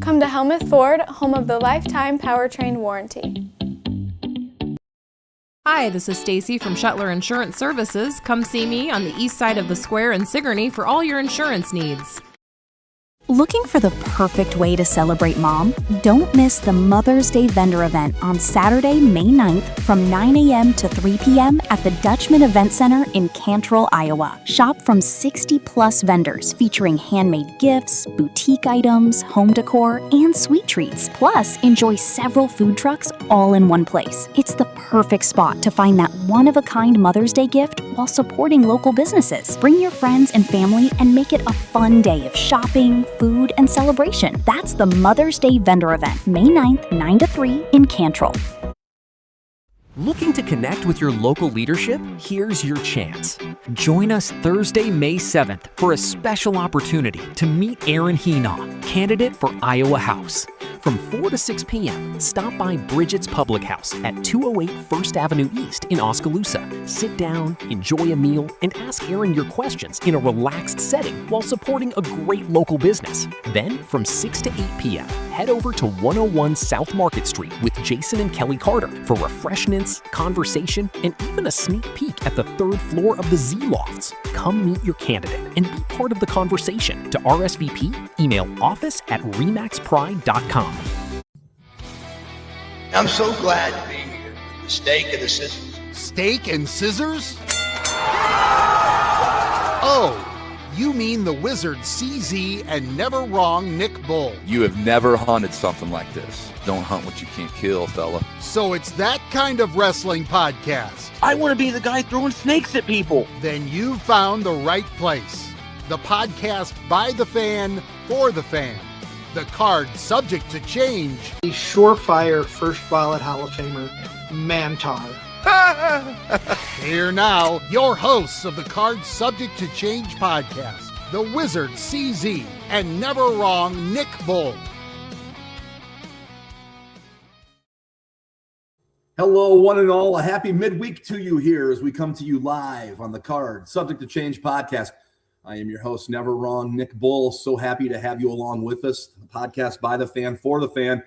Come to Helmuth Ford, home of the lifetime powertrain warranty. Hi, this is Stacy from Shetler Insurance Services. Come see me on the east side of the square in Sigourney for all your insurance needs. Looking for the perfect way to celebrate mom? Don't miss the Mother's Day vendor event on Saturday, May 9th from 9 a.m. to 3 p.m. at the Dutchman Event Center in Cantrell, Iowa. Shop from 60-plus vendors featuring handmade gifts, boutique items, home decor, and sweet treats. Plus, enjoy several food trucks all in one place. It's the perfect spot to find that one-of-a-kind Mother's Day gift while supporting local businesses. Bring your friends and family and make it a fun day of shopping, food, and celebration. That's the Mother's Day vendor event, May 9th, 9 to 3 in Cantrell. Looking to connect with your local leadership? Here's your chance. Join us Thursday, May 7th for a special opportunity to meet Aaron Heenaw, candidate for Iowa House. From 4 to 6 p.m., stop by Bridget's Public House at 208 First Avenue East in Oskaloosa. Sit down, enjoy a meal, and ask Aaron your questions in a relaxed setting while supporting a great local business. Then, from 6 to 8 p.m., head over to 101 South Market Street with Jason and Kelly Carter for refreshments, conversation, and even a sneak peek at the third floor of the Z Lofts. Come meet your candidate and be part of the conversation. To RSVP, email office@remaxpride.com. I'm so glad to be here. The steak and the scissors. Steak and scissors? Oh, you mean the wizard CZ and never wrong Nick Bull. You have never hunted something like this. Don't hunt what you can't kill, fella. So it's that kind of wrestling podcast. I want to be the guy throwing snakes at people. Then you found the right place. The podcast by the fan, for the fan. The card subject to change. The surefire first ballot Hall of Famer, Mantar. Here now, your hosts of the Card Subject to Change podcast, the Wizard CZ and never wrong Nick Bull. Hello, one and all. A happy midweek to you here as we come to you live on the Card Subject to Change podcast. I am your host, never wrong Nick Bull. So happy to have you along with us. The podcast by the fan, for the fan.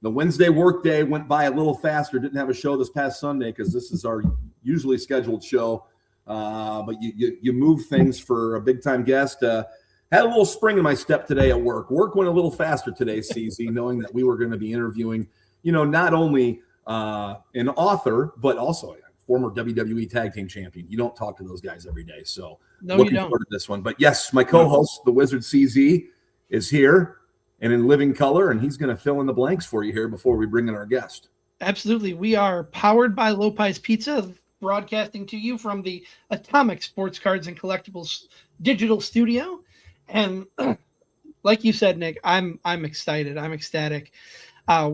The Wednesday workday went by a little faster. Didn't have a show this past Sunday because this is our usually scheduled show. But you move things for a big-time guest. Had a little spring in my step today at work. Work went a little faster today, CZ, knowing that we were going to be interviewing, not only an author, but also a former WWE Tag Team Champion. You don't talk to those guys every day. So looking forward to this one. But yes, my co-host, the Wizard CZ, is here and in living color, and he's going to fill in the blanks for you here before we bring in our guest. Absolutely. We are powered by Lopez Pizza, broadcasting to you from the Atomic Sports Cards and Collectibles digital studio. And like you said, Nick, I'm excited. I'm ecstatic.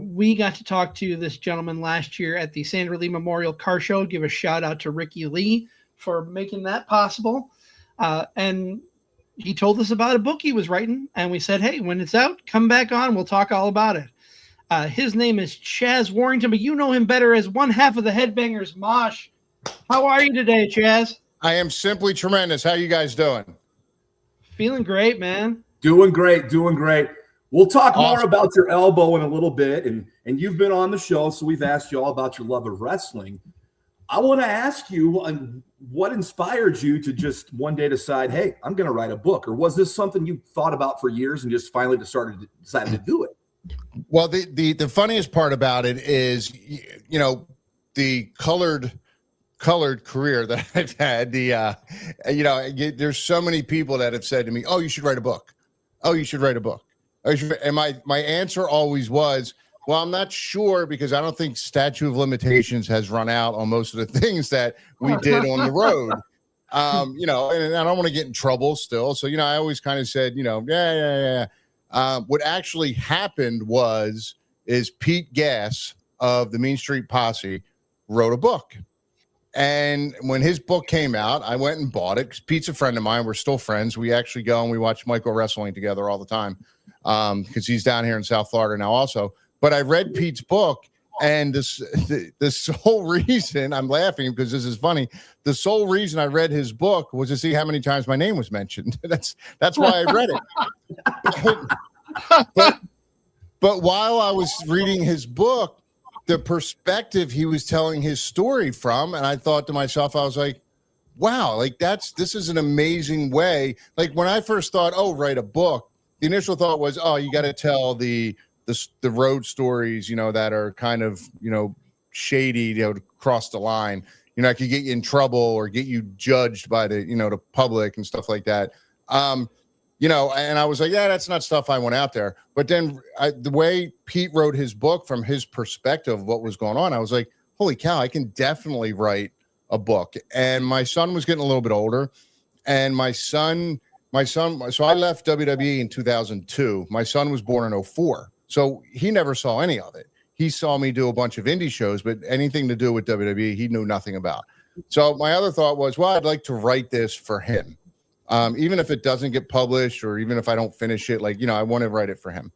We got to talk to this gentleman last year at the Sandra Lee Memorial Car Show. Give a shout out to Ricky Lee for making that possible. And he told us about a book he was writing, and we said, hey, when it's out, come back on. We'll talk all about it. His name is Chaz Warrington, but you know him better as one half of the Headbangers Mosh. How are you today, Chaz? I am simply tremendous. How you guys doing? Feeling great, man. Doing great. We'll talk more about your elbow in a little bit, and you've been on the show, so we've asked you all about your love of wrestling. I want to ask you what inspired you to just one day decide, hey, I'm going to write a book, or was this something you thought about for years and just finally decided to do it? Well, the funniest part about it is, the colored career that I've had. There's so many people that have said to me, "Oh, you should write a book. Oh, you should write a book." And my answer always was, well, I'm not sure because I don't think statute of limitations has run out on most of the things that we did on the road. And I don't want to get in trouble still. So, I always kind of said, yeah. What actually happened is Pete Gass of the Mean Street Posse wrote a book. And when his book came out, I went and bought it. Pete's a friend of mine. We're still friends. We actually go and we watch Michael Wrestling together all the time because he's down here in South Florida now also. But I read Pete's book, and the sole reason I'm laughing because this is funny. The sole reason I read his book was to see how many times my name was mentioned. That's why I read it. But while I was reading his book, the perspective he was telling his story from, and I thought to myself, I was like, wow, like this is an amazing way. Like when I first thought, oh, write a book, the initial thought was, oh, you got to tell the road stories, that are kind of, shady, to cross the line, I could get you in trouble or get you judged by the, the public and stuff like that. And I was like, yeah, that's not stuff I want out there. But then the way Pete wrote his book from his perspective of what was going on, I was like, holy cow, I can definitely write a book. And my son was getting a little bit older, and my son, so I left WWE in 2002. My son was born in 2004. So he never saw any of it. He saw me do a bunch of indie shows, but anything to do with WWE, he knew nothing about. So my other thought was, well, I'd like to write this for him. Even if it doesn't get published, or even if I don't finish it, I want to write it for him.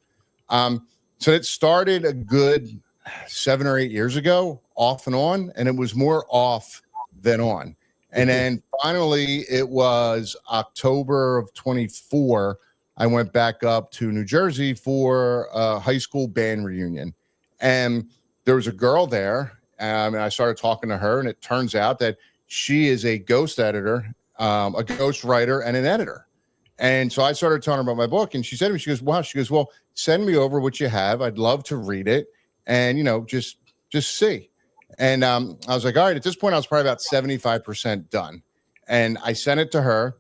So it started a good 7 or 8 years ago, off and on, and it was more off than on. And then finally, it was October of 24. I went back up to New Jersey for a high school band reunion. And there was a girl there, and I started talking to her, and it turns out that she is a ghost editor, a ghost writer, and an editor. And so I started telling her about my book, and she said to me, she goes, wow, she goes, well, send me over what you have. I'd love to read it and, just see. And I was like, all right, at this point, I was probably about 75% done. And I sent it to her.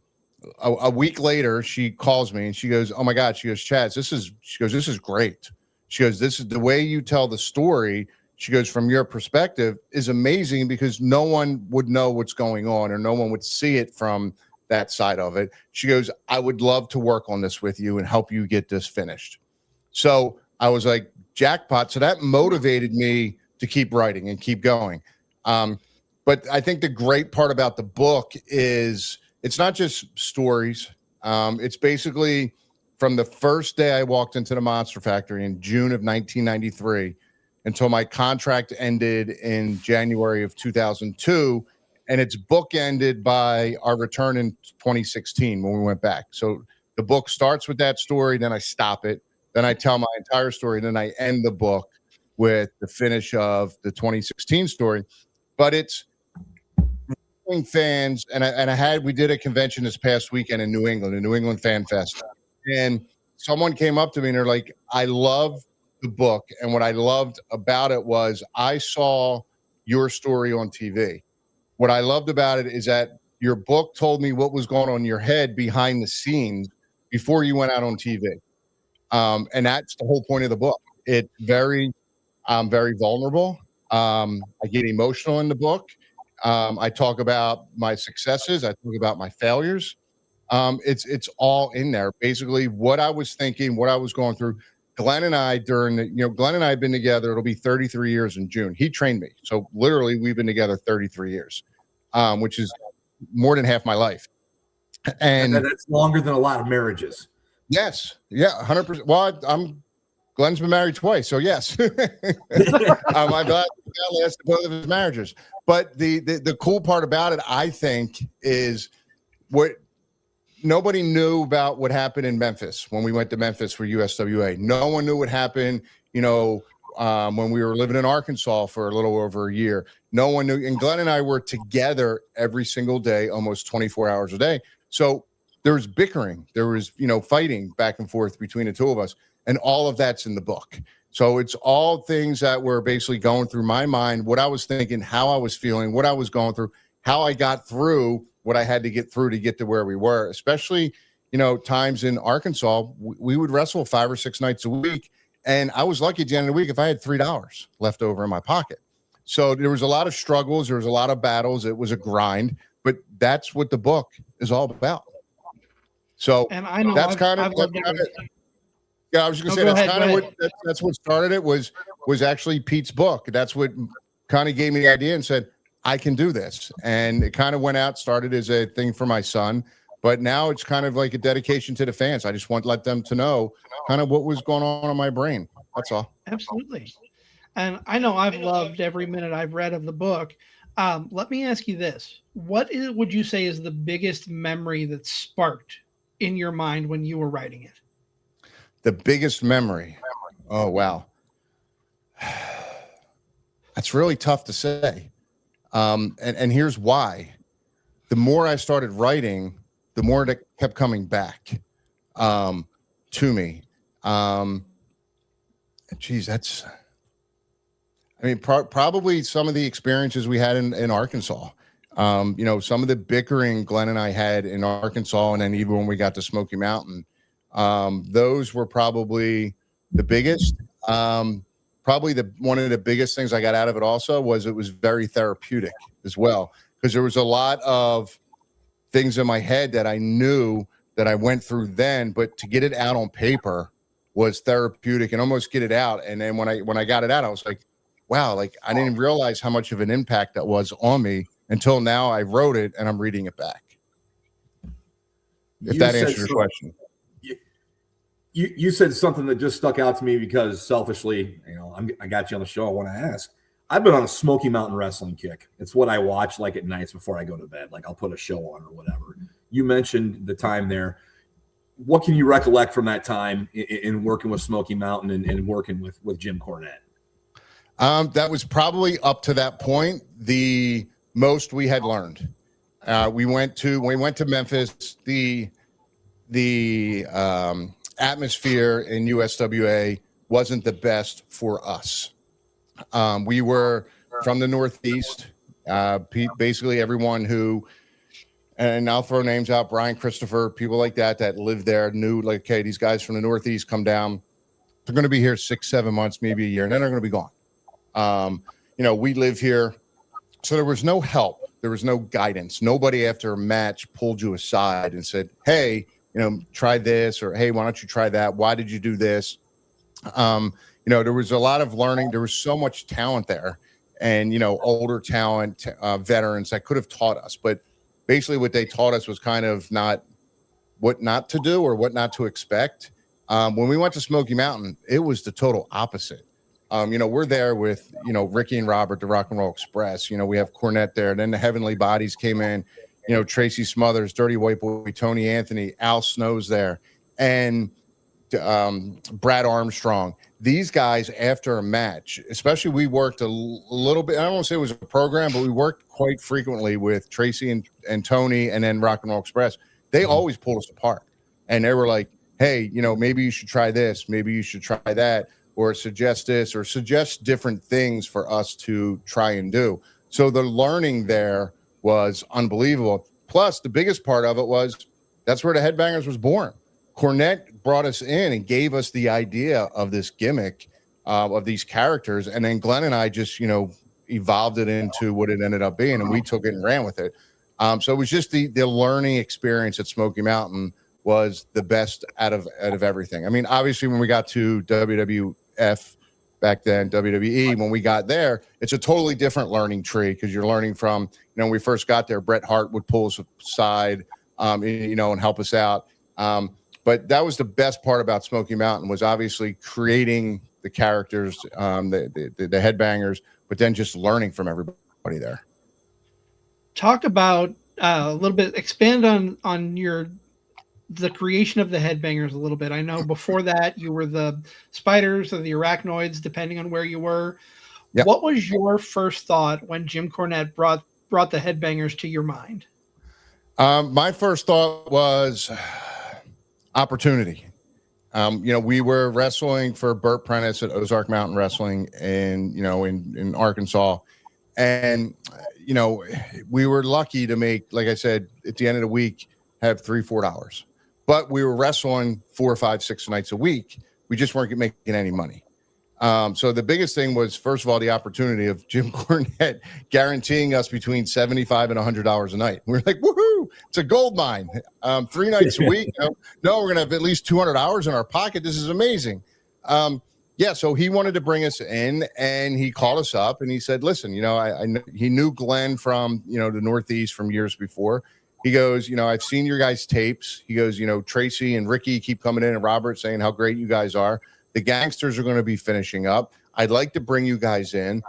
A week later, she calls me and she goes, oh my God, she goes, Chaz, this is great. She goes, this is the way you tell the story. She goes, from your perspective is amazing, because no one would know what's going on, or no one would see it from that side of it. She goes, I would love to work on this with you and help you get this finished. So I was like, jackpot. So that motivated me to keep writing and keep going. But I think the great part about the book is it's not just stories. It's basically from the first day I walked into the Monster Factory in June of 1993 until my contract ended in January of 2002. And it's bookended by our return in 2016 when we went back. So the book starts with that story, then I stop it, then I tell my entire story, then I end the book with the finish of the 2016 story. But it's fans, and we did a convention this past weekend in New England, a New England Fan Fest. And someone came up to me and they're like, I love the book. And what I loved about it was I saw your story on TV. What I loved about it is that your book told me what was going on in your head behind the scenes before you went out on TV. And that's the whole point of the book. It's very vulnerable. I get emotional in the book. I talk about my successes. I talk about my failures. It's all in there. Basically, what I was thinking, what I was going through. Glenn and I, Glenn and I have been together. It'll be 33 years in June. He trained me. So literally, we've been together 33 years, which is more than half my life. And that's longer than a lot of marriages. Yes. Yeah, 100%. Well, Glenn's been married twice, so yes. I'm glad that lasted both of his marriages. But the cool part about it, I think, is what nobody knew about what happened in Memphis when we went to Memphis for USWA. No one knew what happened, when we were living in Arkansas for a little over a year. No one knew. And Glenn and I were together every single day, almost 24 hours a day. So there was bickering. There was, fighting back and forth between the two of us. And all of that's in the book. So it's all things that were basically going through my mind, what I was thinking, how I was feeling, what I was going through, how I got through what I had to get through to get to where we were. Especially, times in Arkansas, we would wrestle 5 or 6 nights a week. And I was lucky at the end of the week if I had $3 left over in my pocket. So there was a lot of struggles. There was a lot of battles. It was a grind. But that's what the book is all about. So and I know that's kind of yeah, I was just gonna say that's what started it was actually Pete's book. That's what kind of gave me the idea and said, I can do this. And it kind of went out, started as a thing for my son, but now it's kind of like a dedication to the fans. I just want to let them to know kind of what was going on in my brain. That's all. Absolutely. And I know I've loved every minute I've read of the book. Let me ask you this. What would you say is the biggest memory that sparked in your mind when you were writing it? The biggest memory. Oh, wow. That's really tough to say. And here's why. The more I started writing, the more it kept coming back to me. Geez, that's, I mean, probably some of the experiences we had in Arkansas. You know, some of the bickering Glenn and I had in Arkansas, and then even when we got to Smoky Mountain, those were probably the biggest. Probably one of the biggest things I got out of it also was it was very therapeutic as well, because there was a lot of things in my head that I knew that I went through then, but to get it out on paper was therapeutic and almost get it out. And then when I got it out, I was like, wow, like I didn't realize how much of an impact that was on me until now I wrote it and I'm reading it back. If that answers your question. You said something that just stuck out to me because selfishly, you know, I got you on the show. I want to ask. I've been on a Smoky Mountain wrestling kick. It's what I watch like at nights before I go to bed. Like I'll put a show on or whatever. You mentioned the time there. What can you recollect from that time in working with Smoky Mountain and working with Jim Cornette? That was probably up to that point the most we had learned. We went to Memphis. The atmosphere in USWA wasn't the best for us. We were from the Northeast. Basically everyone who, and I'll throw names out, Brian Christopher, people like that lived there, knew like, okay, these guys from the Northeast come down. They're going to be here 6-7 months, maybe a year, and then they're going to be gone. You know, we live here. So there was no help. There was no guidance. Nobody after a match pulled you aside and said, hey, you know, try this, or, hey, why don't you try that? Why did you do this? You know, there was a lot of learning. There was so much talent there and, you know, older talent, veterans that could have taught us. But basically what they taught us was kind of not what not to do or what not to expect. When we went to Smoky Mountain, it was the total opposite. You know, we're there with, you know, Ricky and Robert, the Rock and Roll Express. You know, we have Cornette there. Then the Heavenly Bodies came in. You know, Tracy Smothers, Dirty White Boy, Tony Anthony, Al Snow's there, and Brad Armstrong. These guys, after a match, especially we worked a little bit. I don't want to say it was a program, but we worked quite frequently with Tracy and Tony, and then Rock and Roll Express. They always pulled us apart, and they were like, "Hey, you know, maybe you should try this. Maybe you should try that, or suggest this, or suggest different things for us to try and do." So the learning there was unbelievable. Plus, the biggest part of it was that's where the Headbangers was born. Cornette brought us in and gave us the idea of this gimmick of these characters, and then Glenn and I just, you know, evolved it into what it ended up being, and we took it and ran with it. So it was just the learning experience at Smoky Mountain was the best out of everything. I mean, obviously, when we got to WWF back then, WWE, when we got there, it's a totally different learning tree because you're learning from, you know, when we first got there, Bret Hart would pull us aside, you know, and help us out. But that was the best part about Smoky Mountain was obviously creating the characters, the Headbangers, but then just learning from everybody there. Talk about a little bit, expand on the creation of the Headbangers a little bit. I know before that you were the Spiders or the Arachnoids, depending on where you were. Yep. What was your first thought when Jim Cornette brought the Headbangers to your mind? My first thought was opportunity. You know, we were wrestling for Burt Prentice at Ozark Mountain Wrestling in Arkansas. And, you know, we were lucky to make, like I said, at the end of the week, have $3-4. But we were wrestling 4, 5, 6 nights a week. We just weren't making any money. So the biggest thing was, first of all, the opportunity of Jim Cornette guaranteeing us between $75 and $100 a night. We were like, woohoo, it's a gold mine. 3 nights a week. No, we're going to have at least 200 hours in our pocket. This is amazing. Yeah, so he wanted to bring us in, and he called us up, and he said, listen, you know, he knew Glenn from, you know, the Northeast from years before. He goes, you know, I've seen your guys' tapes. He goes, you know, Tracy and Ricky keep coming in and Robert saying how great you guys are. The Gangsters are going to be finishing up. I'd like to bring you guys in,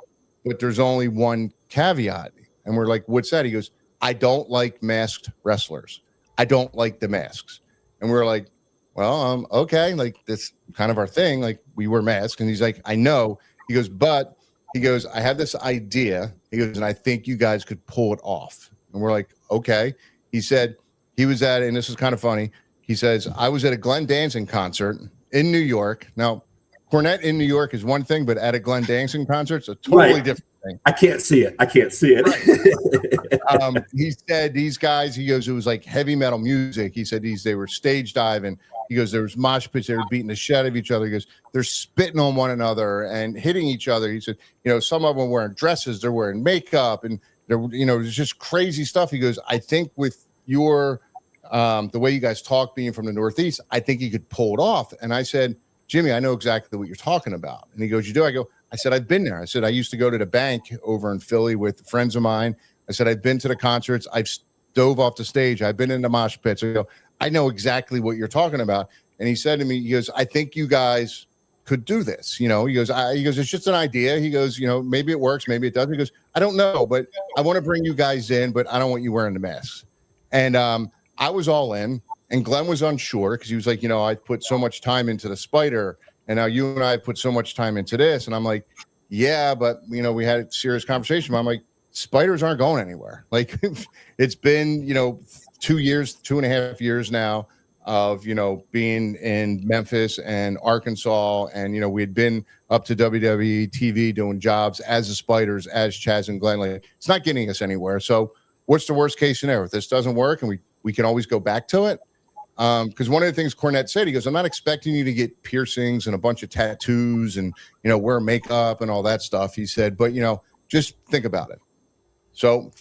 but there's only one caveat. And we're like, what's that? He goes, I don't like masked wrestlers. I don't like the masks. And we're like, well, okay, like that's kind of our thing. Like we wear masks. And he's like, I know. He goes, but he goes, I have this idea. He goes, and I think you guys could pull it off. And we're like, okay. He said he was at, and this is kind of funny. He says, I was at a Glenn Danzig concert in New York. Now, Cornette in New York is one thing, but at a Glenn Danzig concert, it's a totally different thing. I can't see it. Right. He said these guys, he goes, it was like heavy metal music. He said they were stage diving. He goes, there was mosh pits. They were beating the shit out of each other. He goes, they're spitting on one another and hitting each other. He said, some of them wearing dresses, they're wearing makeup, and they're, it's just crazy stuff. He goes, I think with your, the way you guys talk, being from the Northeast, I think you could pull it off. And I said, Jimmy, I know exactly what you're talking about. And he goes, you do? I said, I've been there. I said, I used to go to the bank over in Philly with friends of mine. I said, I've been to the concerts. I've dove off the stage. I've been in the mosh pits. I know exactly what you're talking about. And he said to me, he goes, I think you guys could do this. He goes, it's just an idea. He goes, maybe it works, maybe it doesn't. He goes, I don't know, but I want to bring you guys in, but I don't want you wearing the masks. And I was all in, and Glenn was unsure because he was like, I put so much time into the spider, and now you and I put so much time into this. And I'm like, yeah, but we had a serious conversation. I'm like, spiders aren't going anywhere. Like it's been, 2.5 years now of, being in Memphis and Arkansas. And, we had been up to WWE TV doing jobs as the Spiders, as Chaz and Glenn. Like, it's not getting us anywhere. So what's the worst case scenario? If this doesn't work and we can always go back to it. Because one of the things Cornette said, he goes, I'm not expecting you to get piercings and a bunch of tattoos and, wear makeup and all that stuff. He said, but, just think about it. So